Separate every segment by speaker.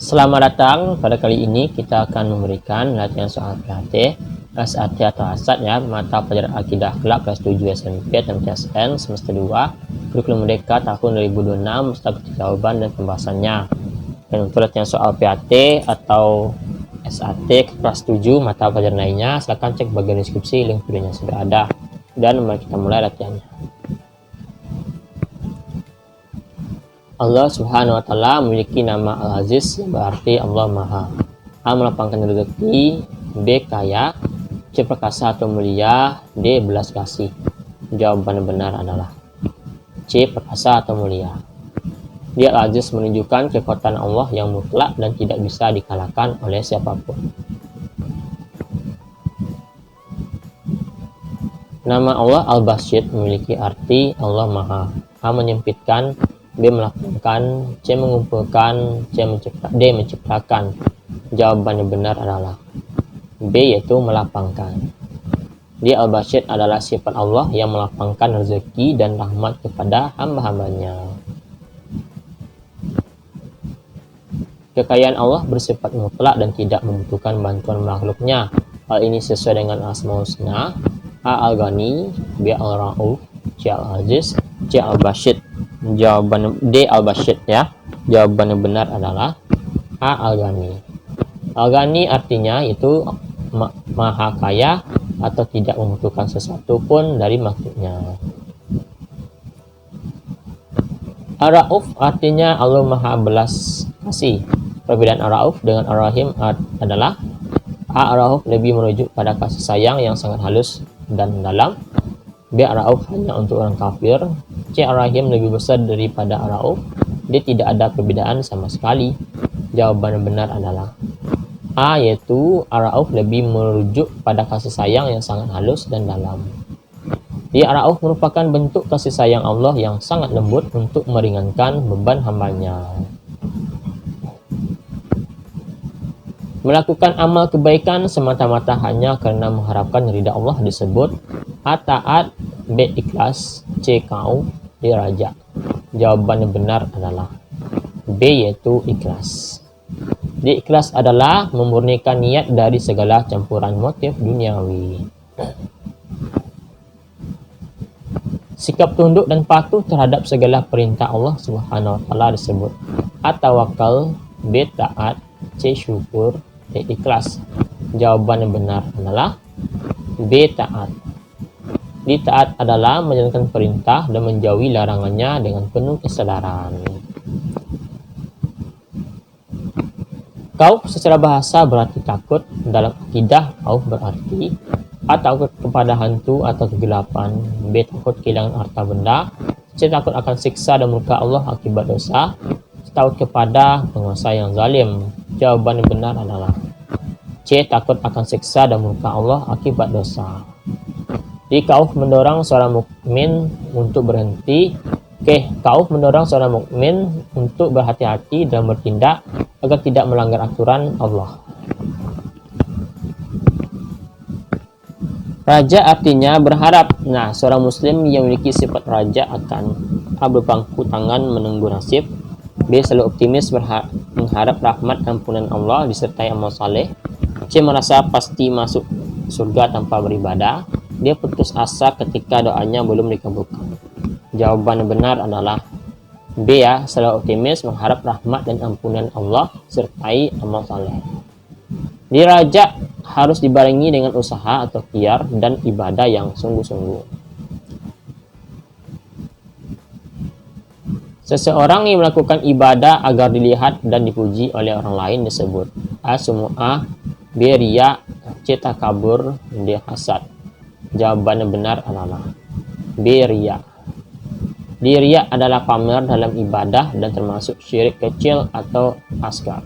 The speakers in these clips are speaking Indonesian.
Speaker 1: Selamat datang. Pada kali ini kita akan memberikan latihan soal PHT, SAT atau ASAT ya, mata pelajaran Akidah Akhlak kelas 7 SMP dan TSN semester 2, kurikulum Merdeka tahun 2026 beserta jawaban dan pembahasannya. Dan untuk latihan soal PHT atau SAT kelas 7 mata pelajaran lainnya, silakan cek bagian deskripsi, link videonya sudah ada. Dan mari kita mulai latihannya. Allah Subhanahu wa Ta'ala memiliki nama Al-Aziz yang berarti Allah Maha. A. Melapangkan rezeki. B. Kaya. C. Perkasa atau mulia. D. Belas kasih. Jawaban yang benar adalah C. Perkasa atau mulia. Dia Al-Aziz menunjukkan kekuatan Allah yang mutlak dan tidak bisa dikalahkan oleh siapapun. Nama Allah Al-Basyid memiliki arti Allah Maha. A. Menyempitkan. B. Melapangkan. C. Mengumpulkan. D. Menciptakan. Jawaban yang benar adalah B, yaitu melapangkan. D. Al-Basyid adalah sifat Allah yang melapangkan rezeki dan rahmat kepada hamba-hambanya. Kekayaan Allah bersifat mutlak dan tidak membutuhkan bantuan makhluknya. Hal ini sesuai dengan Asmaul Husna. A. Al-Ghani. B. Al-Ra'uf. C. Al-Aziz. C. Al-Basyid. Jawaban D. Al-Basyid ya. Jawaban yang benar adalah A. Al-Ghani. Al-Ghani artinya itu maha kaya atau tidak membutuhkan sesuatu pun dari makhluknya. Ar-Ra'uf artinya Allah Maha Belas Kasih. Perbedaan Ar-Ra'uf dengan Ar-Rahim adalah A. Ar-Ra'uf lebih merujuk pada kasih sayang yang sangat halus dan dalam. B. Ar-Ra'uf hanya untuk orang kafir. C. Ar-Rahim lebih besar daripada Ar-Ra'uf. D. Tidak ada perbedaan sama sekali. Jawaban yang benar adalah A, yaitu Ar-Ra'uf lebih merujuk pada kasih sayang yang sangat halus dan dalam. D. Ar-Ra'uf merupakan bentuk kasih sayang Allah yang sangat lembut untuk meringankan beban hambanya. Melakukan amal kebaikan semata-mata hanya karena mengharapkan ridha Allah disebut A. Taat. B. Ikhlas. C. Kau. D. Raja. Jawaban yang benar adalah B, yaitu ikhlas. D. Ikhlas adalah memurnikan niat dari segala campuran motif duniawi. Sikap tunduk dan patuh terhadap segala perintah Allah Subhanahu wa Ta'ala disebut A. Tawakal. B. Taat. C. Syukur. D. Ikhlas. Jawaban yang benar adalah B. Taat. D. Taat adalah menjalankan perintah dan menjauhi larangannya dengan penuh kesadaran. Khauf secara bahasa berarti takut. Dalam akidah, khauf berarti A. Takut kepada hantu atau kegelapan. B. Takut kehilangan harta benda. C. Takut akan siksa dan murka Allah akibat dosa. Takut kepada penguasa yang zalim. Jawaban yang benar adalah C. Takut akan siksa dan murka Allah akibat dosa. Di khauf mendorong seorang mukmin untuk berhenti. Khauf mendorong seorang mukmin untuk berhati-hati dan bertindak agar tidak melanggar aturan Allah. Raja artinya berharap. Nah, seorang muslim yang memiliki sifat raja akan A. Berpangku tangan menunggu nasib. B. Selalu optimis mengharap rahmat ampunan Allah disertai amal saleh. C. Merasa pasti masuk surga tanpa beribadah. Dia putus asa ketika doanya belum dikabulkan. Jawaban yang benar adalah B ya, selalu optimis mengharap rahmat dan ampunan Allah sertai amal saleh. Diraja harus dibarengi dengan usaha atau ikhtiar dan ibadah yang sungguh-sungguh. Seseorang yang melakukan ibadah agar dilihat dan dipuji oleh orang lain disebut A. Sumu'ah. B. Riya. C. Takabur. D. Hasad. Jawaban yang benar adalah B. Riya. Riya adalah pamer dalam ibadah dan termasuk syirik kecil atau asgar.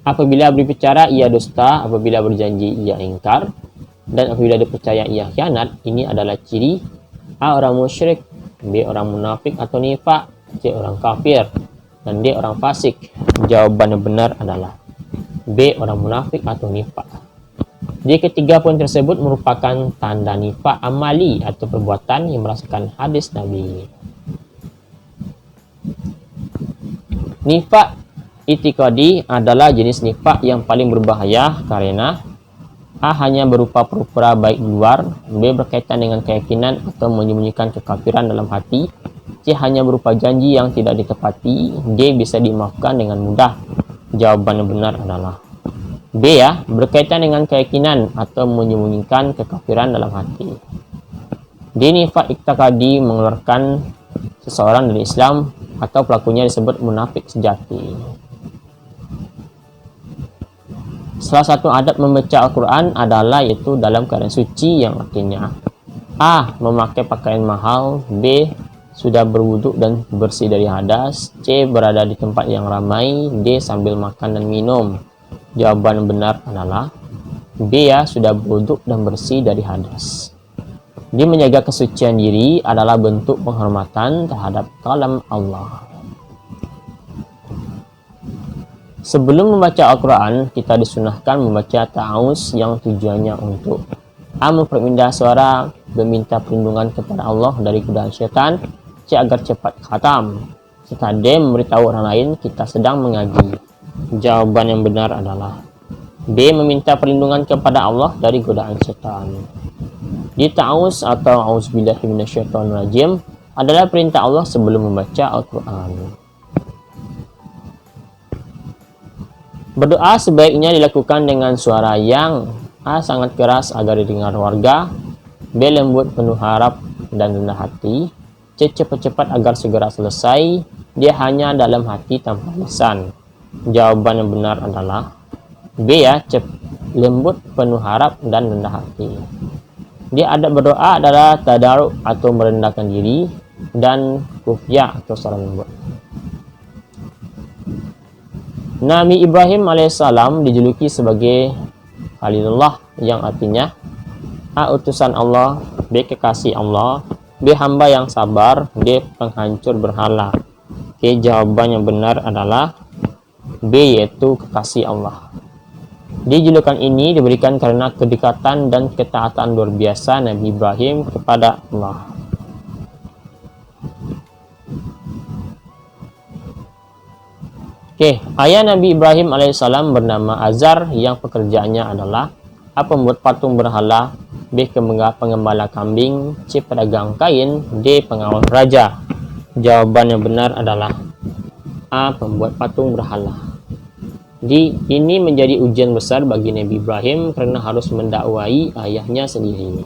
Speaker 1: Apabila berbicara ia dusta, apabila berjanji ia ingkar, dan apabila dipercaya ia khianat. Ini adalah ciri A. Orang musyrik. B. Orang munafik atau nifak. C. Orang kafir. Dan D. Orang fasik. Jawaban yang benar adalah B. Orang munafik atau nifak. Di ketiga poin tersebut merupakan tanda nifak amali atau perbuatan yang merasakan hadis Nabi. Nifak itikadi adalah jenis nifak yang paling berbahaya karena A. Hanya berupa pura-pura baik di luar, B. Berkaitan dengan keyakinan atau menyembunyikan kekafiran dalam hati, C. Hanya berupa janji yang tidak ditepati, D. Bisa dimaafkan dengan mudah. Jawaban yang benar adalah B ya, berkaitan dengan keyakinan atau menyembunyikan kekafiran dalam hati. D. Nifak itikadi mengeluarkan seseorang dari Islam atau pelakunya disebut munafik sejati. Salah satu adab membaca Al-Quran adalah yaitu dalam keadaan suci, yang artinya A. Memakai pakaian mahal, B. Sudah berwuduk dan bersih dari hadas, C. Berada di tempat yang ramai, D. Sambil makan dan minum. Jawaban yang benar adalah B ya, sudah berwuduk dan bersih dari hadas. D. Menjaga kesucian diri adalah bentuk penghormatan terhadap kalam Allah. Sebelum membaca Al-Quran, kita disunahkan membaca ta'awuz yang tujuannya untuk A. Memperindah suara, meminta perlindungan kepada Allah dari godaan syaitan, C. Agar cepat khatam, serta D. Memberitahu orang lain kita sedang mengaji. Jawaban yang benar adalah B. Meminta perlindungan kepada Allah dari godaan syaitan. Di ta'awuz atau a'udzubillahi minasyaitonirrajim adalah perintah Allah sebelum membaca Al-Quran. Berdoa sebaiknya dilakukan dengan suara yang A. Sangat keras agar didengar warga, B. Lembut penuh harap dan rendah hati, C. Cepat-cepat agar segera selesai, D. Hanya dalam hati tanpa lisan. Jawaban yang benar adalah B ya, lembut penuh harap dan rendah hati. D. Adab berdoa adalah tadaruk atau merendahkan diri, dan kufyah atau suara lembut. Nabi Ibrahim alaihissalam dijuluki sebagai Khalilullah, yang artinya A. Utusan Allah, B. Kekasih Allah, B. Hamba yang sabar, D. Penghancur berhala. Oke, jawaban yang benar adalah B, yaitu kekasih Allah. Julukan ini diberikan karena kedekatan dan ketaatan luar biasa Nabi Ibrahim kepada Allah. Oke, ayah Nabi Ibrahim alaihissalam bernama Azar, yang pekerjaannya adalah A. Pembuat patung berhala, B. Pengembala kambing, C. Pedagang kain, D. Pengawal raja. Jawaban yang benar adalah A. Pembuat patung berhala. Ini menjadi ujian besar bagi Nabi Ibrahim karena harus mendakwai ayahnya sendiri.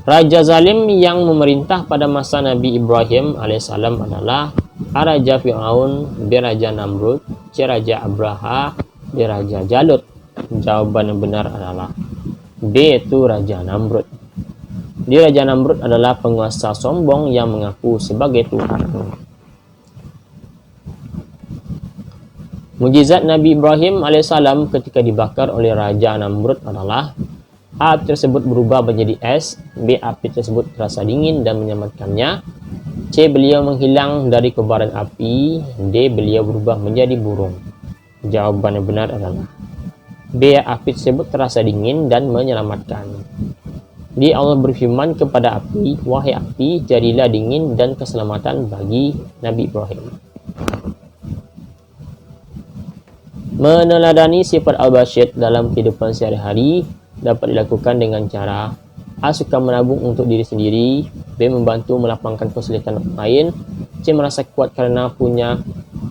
Speaker 1: Raja zalim yang memerintah pada masa Nabi Ibrahim alaihissalam adalah A. Raja Fir'aun, B. Raja Namrud, C. Raja Abraha, D. Raja Jalut. Jawaban yang benar adalah B, yaitu Raja Namrud. Raja Namrud adalah penguasa sombong yang mengaku sebagai Tuhan. Mujizat Nabi Ibrahim alaihissalam ketika dibakar oleh Raja Namrud adalah A. Api tersebut berubah menjadi es, B. Api tersebut terasa dingin dan menyelamatkannya, C. Beliau menghilang dari kobaran api, D. Beliau berubah menjadi burung. Jawaban yang benar adalah B. Api tersebut terasa dingin dan menyelamatkan. D. Allah berfirman kepada api, wahai api, jadilah dingin dan keselamatan bagi Nabi Ibrahim. Meneladani sifat al-basyir dalam kehidupan sehari-hari dapat dilakukan dengan cara A. Suka menabung untuk diri sendiri, B. Membantu melapangkan kesulitan orang lain, C. Merasa kuat karena punya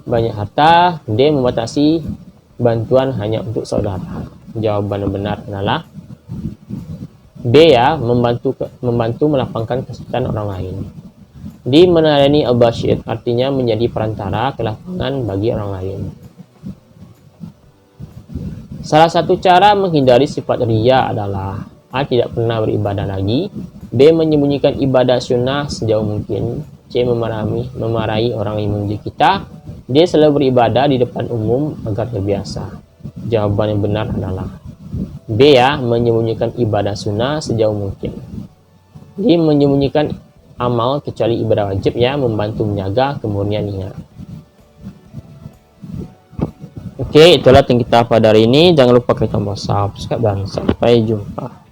Speaker 1: banyak harta, D. Membatasi bantuan hanya untuk saudara. Jawaban yang benar adalah B ya, membantu melapangkan kesulitan orang lain. D. Meneladani al-basyir artinya menjadi perantara kelapangan bagi orang lain. Salah satu cara menghindari sifat riya adalah A. Tidak pernah beribadah lagi, B. Menyembunyikan ibadah sunnah sejauh mungkin, C. Memarahi orang yang memuji kita, D. Selalu beribadah di depan umum agar terbiasa. Jawaban yang benar adalah B ya, menyembunyikan ibadah sunnah sejauh mungkin. D. Menyembunyikan amal kecuali ibadah wajib ya, membantu menjaga kemurnian niat. Oke, itulah yang kita pada hari ini. Jangan lupa klik tombol subscribe dan sampai jumpa.